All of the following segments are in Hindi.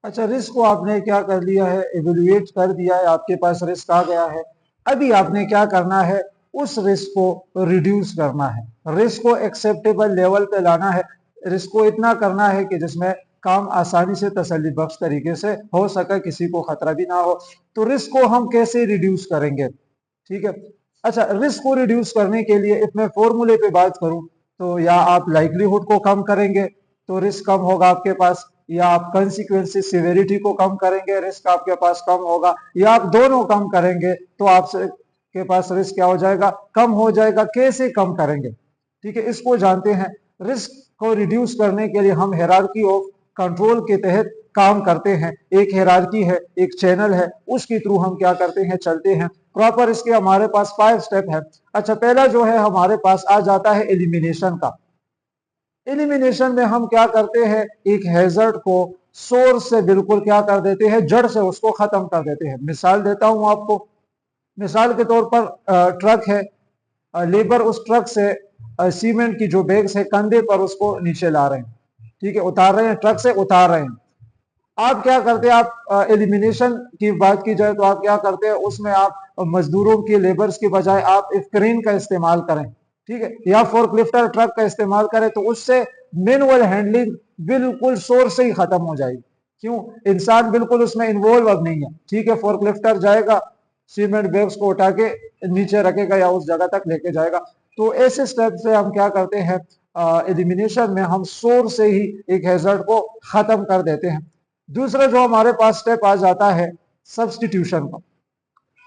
अच्छा, रिस्क को आपने क्या कर लिया है, एवेल्युएट कर दिया है, आपके पास रिस्क आ गया है। अभी आपने क्या करना है, उस रिस्क को रिड्यूस करना है, रिस्क को एक्सेप्टेबल लेवल पे लाना है, रिस्क को इतना करना है कि जिसमें काम आसानी से तसल्ली बख्श तरीके से हो सके, किसी को खतरा भी ना हो। तो रिस्क को हम कैसे रिड्यूस करेंगे, ठीक है। अच्छा, रिस्क को रिड्यूस करने के लिए इतने फॉर्मूले पे बात करूं तो या आप लाइक्लीहुड को कम करेंगे तो रिस्क कम होगा आपके पास, या आप कंसिक्वेंसेस सिवेरिटी को कम करेंगे, रिस्क आपके पास कम होगा, या आप दोनों कम करेंगे तो आपसे के पास रिस्क क्या हो जाएगा, कम हो जाएगा। कैसे कम करेंगे, ठीक है, इसको जानते हैं। रिस्क को रिड्यूस करने के लिए हम हायरार्की ऑफ कंट्रोल के तहत काम करते हैं। एक हायरार्की है, एक चैनल है, उसके थ्रू हम क्या करते हैं, चलते हैं प्रॉपर। इसके हमारे पास 5 स्टेप है। अच्छा, पहला जो है हमारे पास आ जाता है एलिमिनेशन का। एलिमिनेशन में हम क्या करते हैं, एक हैजर्ड को सोर्स से बिल्कुल क्या कर देते हैं, जड़ से उसको खत्म कर देते हैं। मिसाल देता हूं आपको, मिसाल के तौर पर ट्रक है, लेबर उस ट्रक से सीमेंट की जो बैग्स है कंधे पर उसको नीचे ला रहे हैं, ठीक है, उतार रहे हैं, ट्रक से उतार रहे हैं। आप क्या करते हैं, आप एलिमिनेशन की बात की जाए तो आप क्या करते हैं, उसमें आप मजदूरों की, लेबर्स की बजाय आप एक क्रेन का इस्तेमाल करें, ठीक है, या फोर्कलिफ्टर ट्रक का इस्तेमाल करें, तो उससे मैनुअल हैंडलिंग बिल्कुल सोर्स से ही खत्म हो जाएगी। क्यों, इंसान बिल्कुल उसमें इन्वॉल्व अब नहीं है, ठीक है। फोर्कलिफ्टर जाएगा, सीमेंट बैग्स को उठा के नीचे रखेगा या उस जगह तक लेके जाएगा। तो ऐसे स्टेप से हम क्या करते हैं, एलिमिनेशन में हम सोर्स से ही एक हैजर्ड को खत्म कर देते हैं। दूसरा जो हमारे पास स्टेप आ जाता है सब्स्टिट्यूशन का।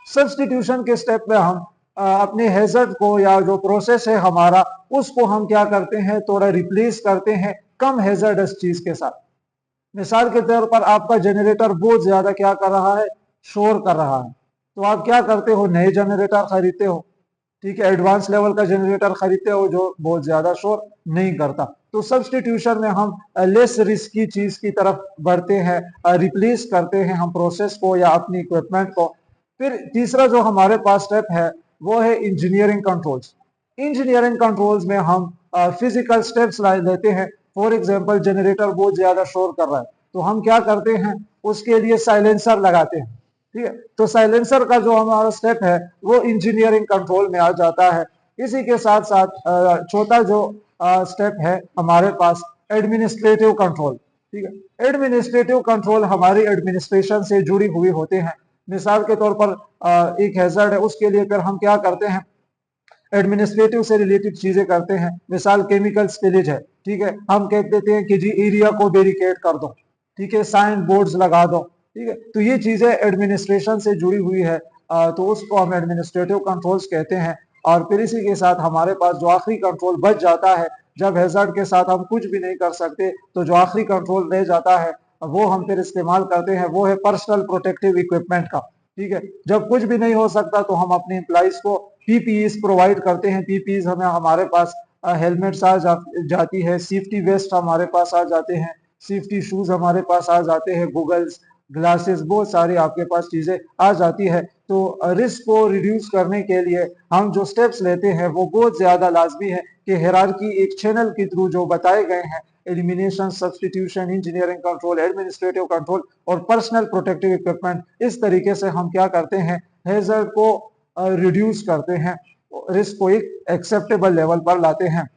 सब्स्टिट्यूशन के स्टेप में हम अपने हैजर्ड को, या जो प्रोसेस है हमारा, उसको हम क्या करते हैं, थोड़ा रिप्लेस करते हैं कम हैजर्डस चीज के साथ। मिसाल के तौर पर आपका जनरेटर बहुत ज्यादा क्या कर रहा है, शोर कर रहा है, तो आप क्या करते हो, नए जनरेटर खरीदते हो, ठीक है, एडवांस लेवल का जनरेटर खरीदते हो जो बहुत ज्यादा शोर नहीं करता। तो सब्स्टिट्यूशन में हम लेस रिस्की चीज की तरफ बढ़ते हैं, रिप्लेस करते हैं हम प्रोसेस को या अपनी इक्विपमेंट को। फिर तीसरा जो हमारे पास स्टेप है वो है इंजीनियरिंग कंट्रोल्स। इंजीनियरिंग कंट्रोल्स में हम फिजिकल स्टेप्स लेते हैं। फॉर एग्जांपल, जनरेटर बहुत ज्यादा शोर कर रहा है तो हम क्या करते हैं, उसके लिए साइलेंसर लगाते हैं, ठीक है। तो साइलेंसर का जो हमारा स्टेप है वो इंजीनियरिंग कंट्रोल में आ जाता है। इसी के साथ साथ चौथा जो स्टेप है हमारे पास, एडमिनिस्ट्रेटिव कंट्रोल, ठीक है। एडमिनिस्ट्रेटिव कंट्रोल हमारी एडमिनिस्ट्रेशन से जुड़ी हुई होते हैं। मिसाल के तौर पर एक हैजर्ड है, उसके लिए फिर हम क्या करते हैं, एडमिनिस्ट्रेटिव से रिलेटेड चीजें करते हैं। मिसाल केमिकल स्पिलेज है, ठीक है, हम कह देते हैं कि जी एरिया को बैरिकेड कर दो, ठीक है, साइन बोर्ड्स लगा दो, ठीक है। तो ये चीजें एडमिनिस्ट्रेशन से जुड़ी हुई है, तो उसको हम एडमिनिस्ट्रेटिव कंट्रोल्स कहते हैं। और फिर इसी के साथ हमारे पास जो आखिरी कंट्रोल बच जाता है, जब हैजर्ड के साथ हम कुछ भी नहीं कर सकते तो जो आखिरी कंट्रोल रह जाता है वो हम फिर इस्तेमाल करते हैं, वो है पर्सनल प्रोटेक्टिव इक्विपमेंट का, ठीक है। जब कुछ भी नहीं हो सकता तो हम अपने एम्प्लॉइज को पीपीईस प्रोवाइड करते हैं। पीपीईस हमें हमारे पास हेलमेट्स जाती है, सेफ्टी वेस्ट हमारे पास आ जाते हैं, सेफ्टी शूज हमारे पास आ जाते हैं, गूगल्स, ग्लासेस, बहुत सारी आपके पास चीजें आ जाती है। तो रिस्क को रिड्यूस करने के लिए हम जो स्टेप्स लेते हैं वो बहुत ज्यादा लाजमी है कि हायरार्की एक चैनल के थ्रू जो बताए गए हैं, elimination, substitution, engineering control, administrative control और पर्सनल प्रोटेक्टिव इक्विपमेंट, इस तरीके से हम क्या करते हैं, हैजर्ड को रिड्यूस करते हैं, रिस्क को एक एक्सेप्टेबल लेवल पर लाते हैं।